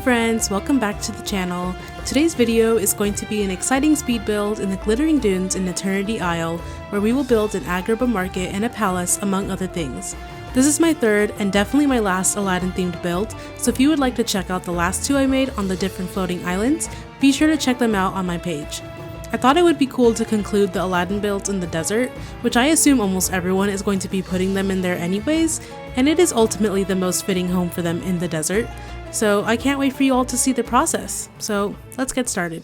friends, welcome back to the channel. Today's video is going to be an exciting speed build in the Glittering Dunes in Eternity Isle, where we will build an AGRABAH market and a palace, among other things. This is my third and definitely my last Aladdin themed build, so if you would like to check out the last two I made on the different floating islands, be sure to check them out on my page. I thought it would be cool to conclude the Aladdin builds in the desert, which I assume almost everyone is going to be putting them in there anyways, and it is ultimately the most fitting home for them in the desert. So I can't wait for you all to see the process. So let's get started.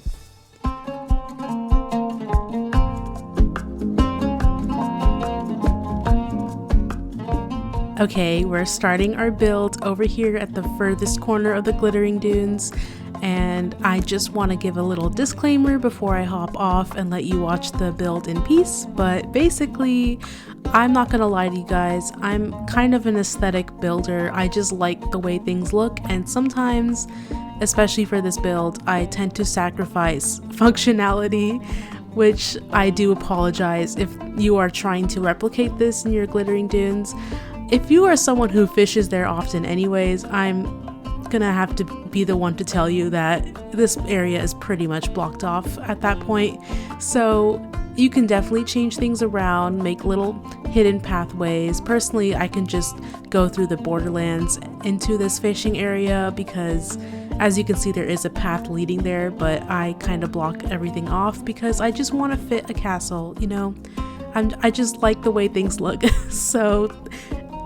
Okay, we're starting our build over here at the furthest corner of the Glittering Dunes, and I just want to give a little disclaimer before I hop off and let you watch the build in peace. But basically, I'm not gonna lie to you guys, I'm kind of an aesthetic builder. I just like the way things look, and sometimes, especially for this build, I tend to sacrifice functionality, which I do apologize if you are trying to replicate this in your Glittering Dunes. If you are someone who fishes there often anyways, I'm gonna have to be the one to tell you that this area is pretty much blocked off at that point. So you can definitely change things around, make little hidden pathways. Personally, I can just go through the borderlands into this fishing area because, as you can see, there is a path leading there, but I kind of block everything off because I just want to fit a castle, you know? I just like the way things look. So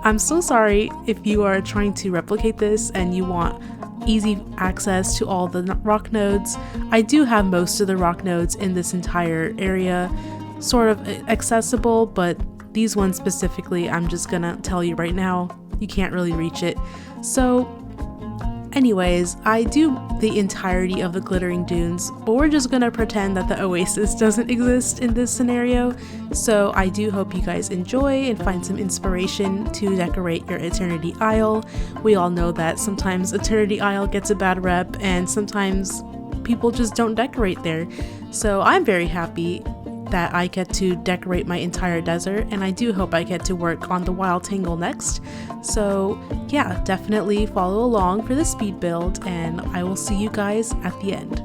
I'm so sorry if you are trying to replicate this and you want easy access to all the rock nodes. I do have most of the rock nodes in this entire area sort of accessible, but these ones specifically, I'm just gonna tell you right now, you can't really reach it. So anyways, I do the entirety of the Glittering Dunes, but we're just gonna pretend that the oasis doesn't exist in this scenario. So I do hope you guys enjoy and find some inspiration to decorate your Eternity Isle. We all know that sometimes Eternity Isle gets a bad rep and sometimes people just don't decorate there. So I'm very happy that I get to decorate my entire desert, and I do hope I get to work on the Wild Tangle next. So yeah, definitely follow along for the speed build, and I will see you guys at the end.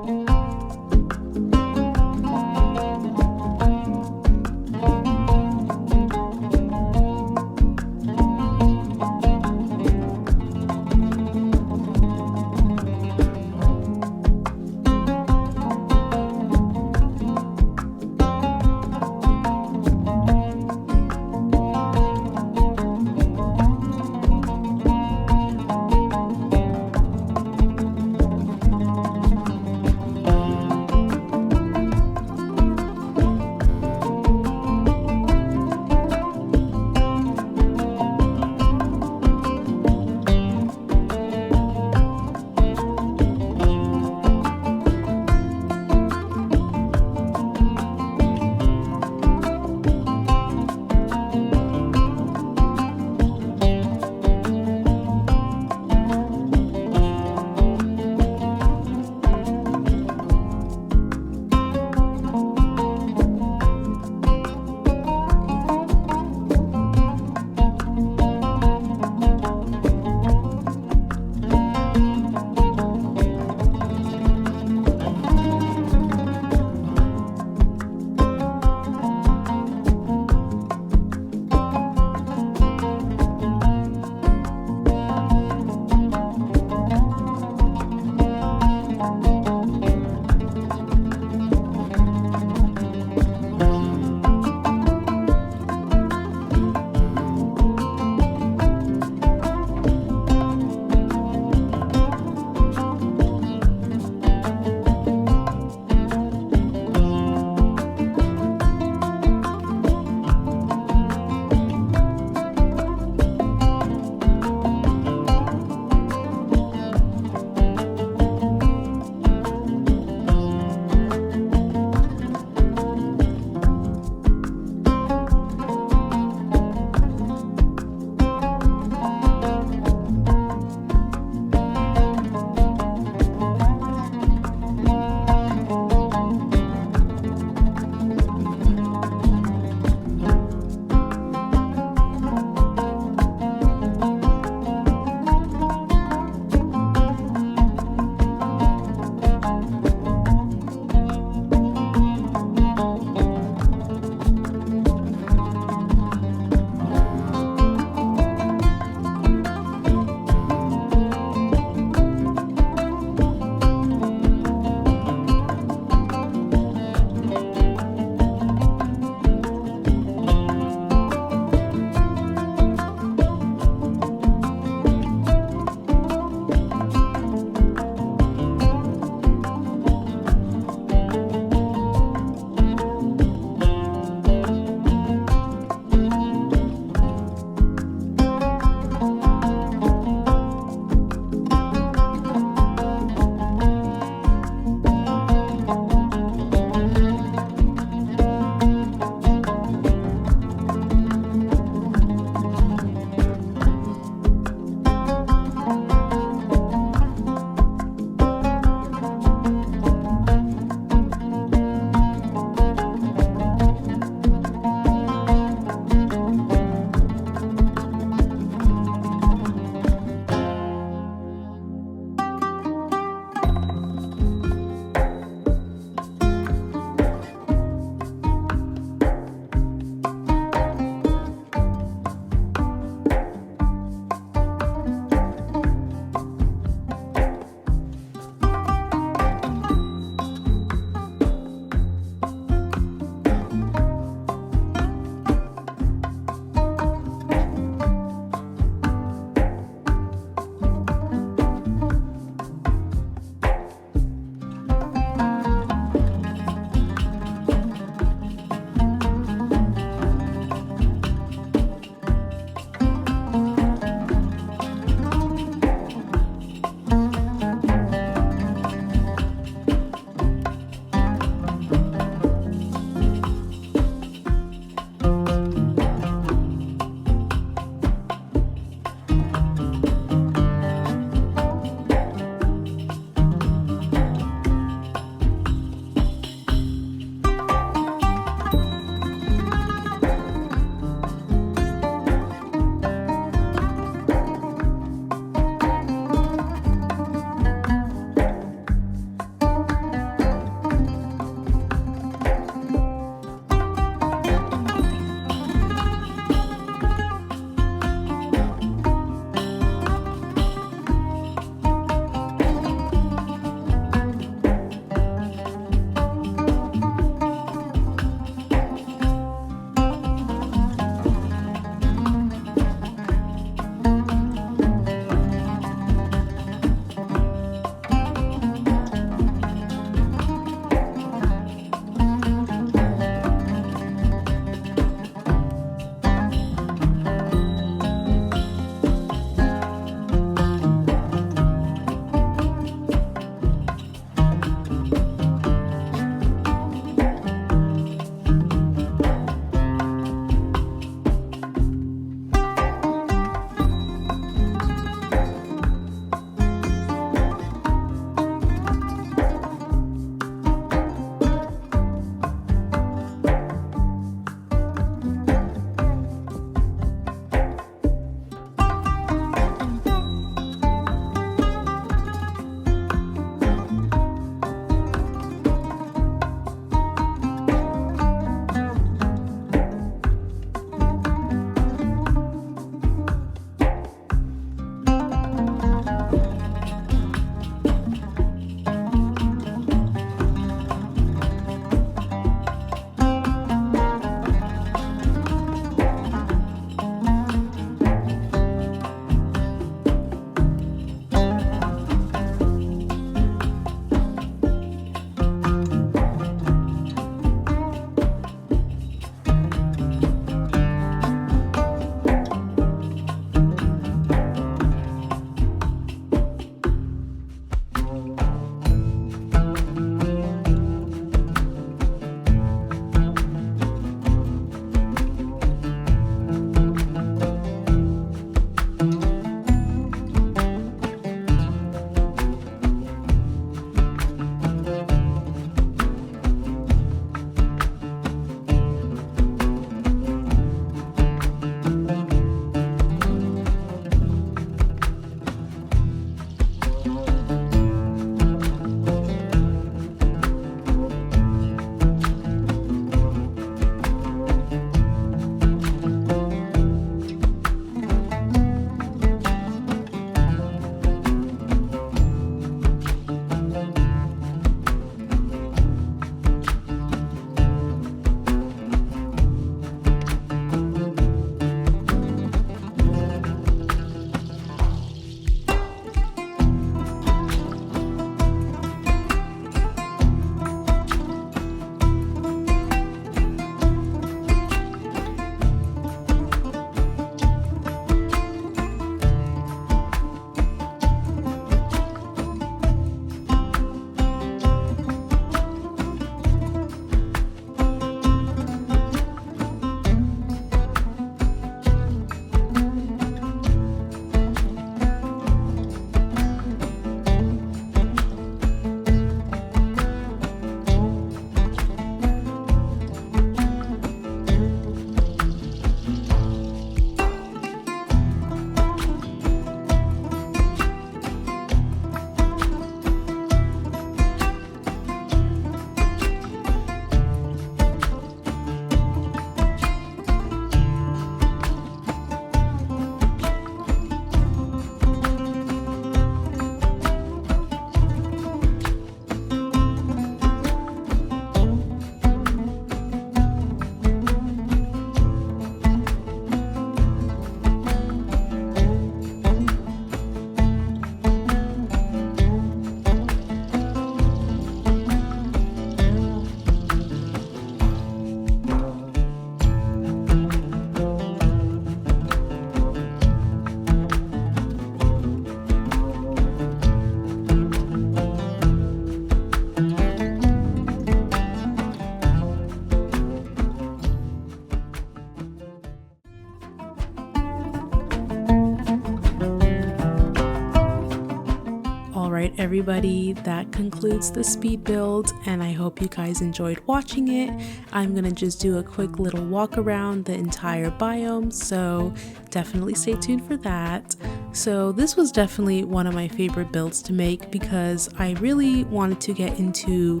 Alright everybody, that concludes the speed build and I hope you guys enjoyed watching it. I'm gonna just do a quick little walk around the entire biome, so definitely stay tuned for that. So this was definitely one of my favorite builds to make because I really wanted to get into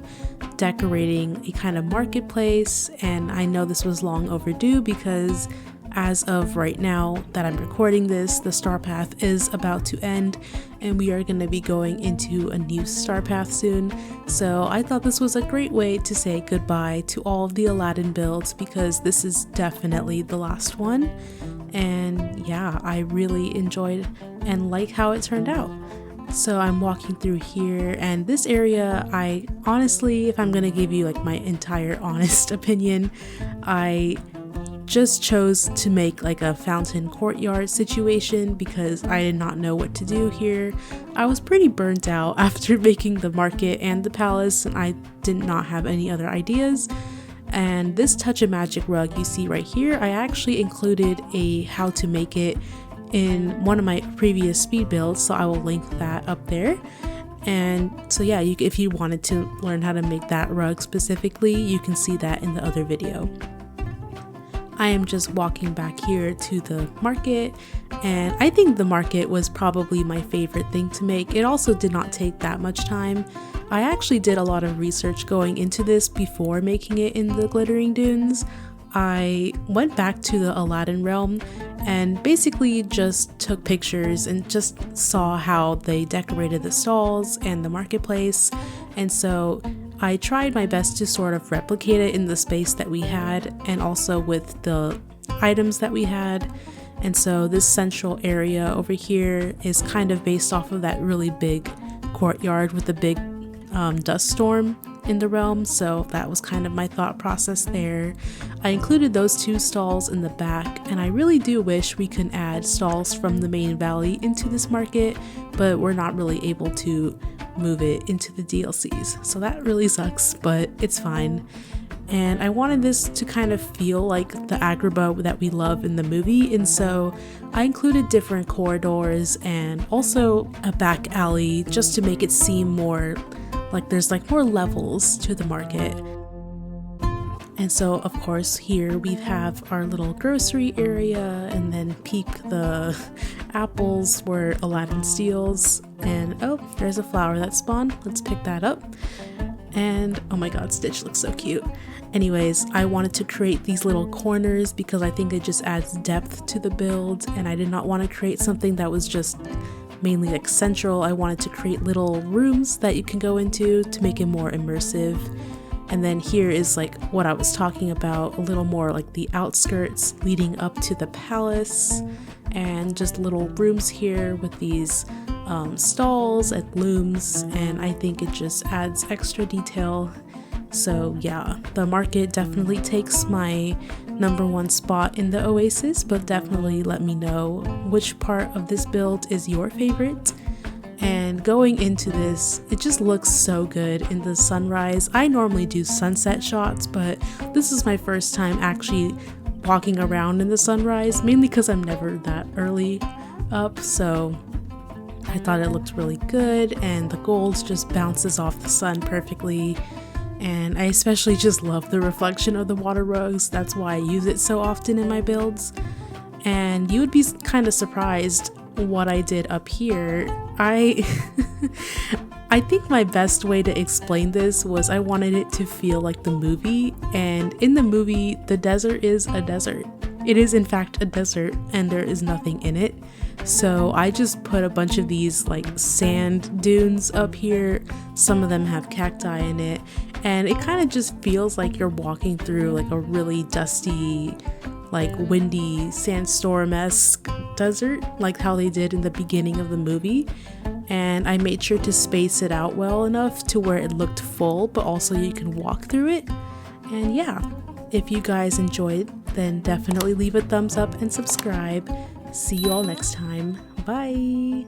decorating a kind of marketplace, and I know this was long overdue because as of right now that I'm recording this, the star path is about to end and we are going to be going into a new star path soon. So I thought this was a great way to say goodbye to all of the Aladdin builds because this is definitely the last one. And yeah, I really enjoyed and like how it turned out. So I'm walking through here, and this area, I honestly, if I'm going to give you like my entire honest opinion, I just chose to make like a fountain courtyard situation because I did not know what to do here. I was pretty burnt out after making the market and the palace, and I did not have any other ideas. And this touch of magic rug you see right here, I actually included a how to make it in one of my previous speed builds, so I will link that up there. And so yeah, if you wanted to learn how to make that rug specifically, you can see that in the other video. I am just walking back here to the market, and I think the market was probably my favorite thing to make. It also did not take that much time. I actually did a lot of research going into this before making it in the Glittering Dunes. I went back to the Aladdin realm and basically just took pictures and just saw how they decorated the stalls and the marketplace, and so I tried my best to sort of replicate it in the space that we had and also with the items that we had. And so this central area over here is kind of based off of that really big courtyard with the big dust storm in the realm, so that was kind of my thought process there. I included those two stalls in the back, and I really do wish we could add stalls from the main valley into this market, but we're not really able to move it into the DLCs, so that really sucks, but it's fine. And I wanted this to kind of feel like the AGRABAH that we love in the movie, and so I included different corridors and also a back alley just to make it seem more like there's like more levels to the market. And so of course here we have our little grocery area, and then peek the apples where Aladdin steals, and oh, there's a flower that spawned, let's pick that up. And oh my god, Stitch looks so cute. Anyways, I wanted to create these little corners because I think it just adds depth to the build, and I did not want to create something that was just mainly like central. I wanted to create little rooms that you can go into to make it more immersive. And then here is like what I was talking about, a little more like the outskirts leading up to the palace, and just little rooms here with these stalls and looms, and I think it just adds extra detail. So yeah, the market definitely takes my #1 spot in the Oasis, but definitely let me know which part of this build is your favorite. And going into this, it just looks so good in the sunrise. I normally do sunset shots, but this is my first time actually walking around in the sunrise, mainly because I'm never that early up, so I thought it looked really good, and the gold just bounces off the sun perfectly. And I especially just love the reflection of the water rugs. That's why I use it so often in my builds. And you would be kind of surprised what I did up here. I think my best way to explain this was I wanted it to feel like the movie, and in the movie the desert is a desert. It is in fact a desert and there is nothing in it. So I just put a bunch of these like sand dunes up here. Some of them have cacti in it, and it kind of just feels like you're walking through like a really dusty, like windy sandstorm-esque desert, like how they did in the beginning of the movie. And I made sure to space it out well enough to where it looked full, but also you can walk through it. And yeah, if you guys enjoyed, then definitely leave a thumbs up and subscribe. See you all next time. Bye!